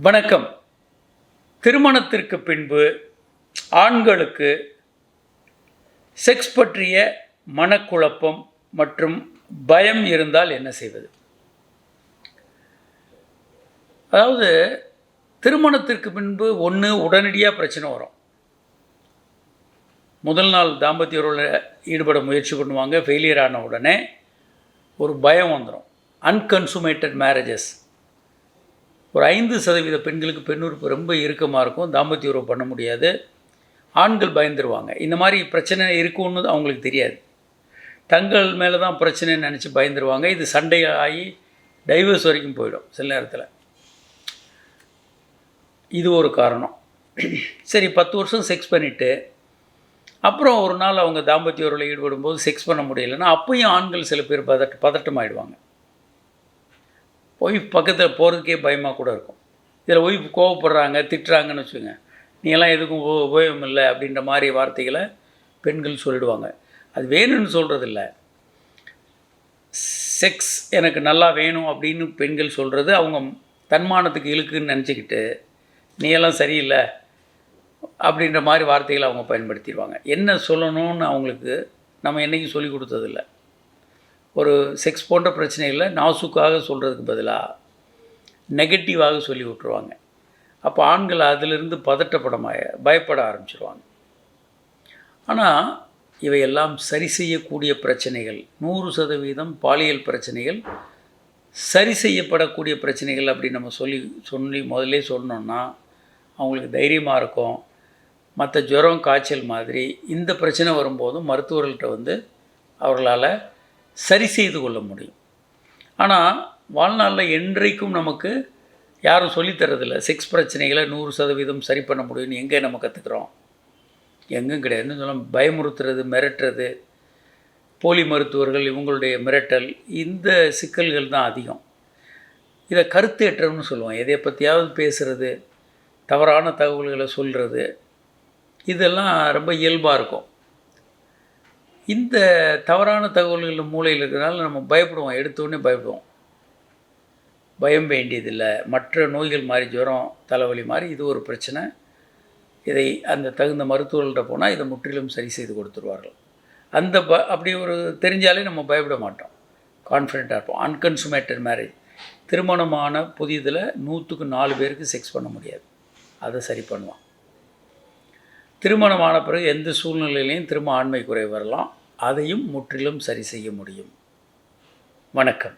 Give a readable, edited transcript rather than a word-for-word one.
வணக்கம். திருமணத்திற்கு பின்பு ஆண்களுக்கு செக்ஸ் பற்றிய மனக்குழப்பம் மற்றும் பயம் இருந்தால் என்ன செய்வது? அதாவது திருமணத்திற்கு பின்பு உடனடியாக பிரச்சனை வரும். முதல் நாள் தாம்பத்திய உறவில் ஈடுபட முயற்சி பண்ணுவாங்க. ஃபெயிலியர் ஆன உடனே ஒரு பயம் வந்துடும். அன்கன்சுமேட்டட் மேரேஜஸ். ஒரு 5% பெண்களுக்கு பெண்ணுறுப்பு ரொம்ப இறுக்கமாக இருக்கும். தாம்பத்திய உறவு பண்ண முடியாது. ஆண்கள் பயந்துருவாங்க. இந்த மாதிரி பிரச்சனை இருக்குன்னு அவங்களுக்கு தெரியாது. தங்கள் மேலே தான் பிரச்சனைன்னு நினச்சி பயந்துருவாங்க. இது சண்டை ஆகி டைவர்ஸ் வரைக்கும் போயிடும் சில நேரத்தில். இது ஒரு காரணம். சரி, 10 வருஷம் செக்ஸ் பண்ணிவிட்டு அப்புறம் ஒரு நாள் அவங்க தாம்பத்திய உறவில் ஈடுபடும்போது செக்ஸ் பண்ண முடியலைன்னா அப்பயும் ஆண்கள் சில பேர் பதட்டமாகிடுவாங்க. ஒய்ஃப் பக்கத்தில் போகிறதுக்கே பயமாக கூட இருக்கும். இதில் ஒய்ஃப் கோவப்படுறாங்க, திட்டுறாங்கன்னு வச்சுக்கோங்க. நீ எல்லாம் எதுக்கும் உபயோகம் இல்லை அப்படின்ற மாதிரி வார்த்தைகளை பெண்கள் சொல்லிடுவாங்க. அது வேணும்னு சொல்கிறதில்ல. செக்ஸ் எனக்கு நல்லா வேணும் அப்படின்னு பெண்கள் சொல்கிறது அவங்க தன்மானத்துக்கு இழுக்குன்னு நினச்சிக்கிட்டு நீ எல்லாம் சரியில்லை அப்படின்ற மாதிரி வார்த்தைகளை அவங்க பயன்படுத்திடுவாங்க. என்ன சொல்லணும்னு அவங்களுக்கு நம்ம என்றைக்கும் சொல்லி கொடுத்ததில்லை. ஒரு செக்ஸ் போன்ற பிரச்சனைகளை நாசுக்காக சொல்கிறதுக்கு பதிலாக நெகட்டிவாக சொல்லி விட்டுருவாங்க. அப்போ ஆண்கள் அதிலிருந்து பயப்பட ஆரம்பிச்சிடுவாங்க. ஆனால் இவையெல்லாம் சரி செய்யக்கூடிய பிரச்சனைகள். 100% பாலியல் பிரச்சனைகள் சரி செய்யப்படக்கூடிய பிரச்சனைகள் அப்படின்னு நம்ம சொல்லி முதல்ல சொன்னோன்னா அவங்களுக்கு தைரியமாக இருக்கும். மற்ற ஜுரம், காய்ச்சல் மாதிரி இந்த பிரச்சனை வரும்போதும் மருத்துவர்கள்ட்ட அவர்களால் சரி செய்து கொள்ள முடியும். ஆனால் வாழ்நாளில் என்றைக்கும் நமக்கு யாரும் சொல்லித்தரதில்லை. செக்ஸ் பிரச்சனைகளை 100% சரி பண்ண முடியும்னு எங்கே நம்ம கற்றுக்குறோம்? எங்கும் கிடையாதுன்னு சொல்ல. பயமுறுத்துறது, மிரட்டுறது, போலி மருத்துவர்கள் இவங்களுடைய மிரட்டல், இந்த சிக்கல்கள் தான் அதிகம். இதை கருத்தேற்றம்னு சொல்லுவோம். எதை பற்றியாவது பேசுகிறது, தவறான தகவல்களை சொல்கிறது, இதெல்லாம் ரொம்ப இயல்பாக இருக்கும். இந்த தவறான தகவல்கள் மூளையில் இருக்கிறனால நம்ம பயப்படுவோம். எடுத்தோடனே பயப்படுவோம். பயம் வேண்டியதில்லை. மற்ற நோய்கள் மாதிரி ஜுரம், தலைவலி மாதிரி இது ஒரு பிரச்சனை. இதை அந்த தகுந்த மருத்துவர்கள்ட்ட போனால் இதை முற்றிலும் சரி செய்து கொடுத்துருவார்கள். அப்படி ஒரு தெரிஞ்சாலே நம்ம பயப்பட மாட்டோம். கான்ஃபிடெண்ட்டாக இருப்போம். அன்கன்சுமேட்டட் மேரேஜ். திருமணமான புதியதில் 100க்கு 4 பேருக்கு செக்ஸ் பண்ண முடியாது. அதை சரி பண்ணுவான். திருமணமான பிறகு எந்த சூழ்நிலையிலையும் திரும்ப ஆண்மை குறை வரலாம். அதையும் முற்றிலும் சரி செய்ய முடியும். வணக்கம்.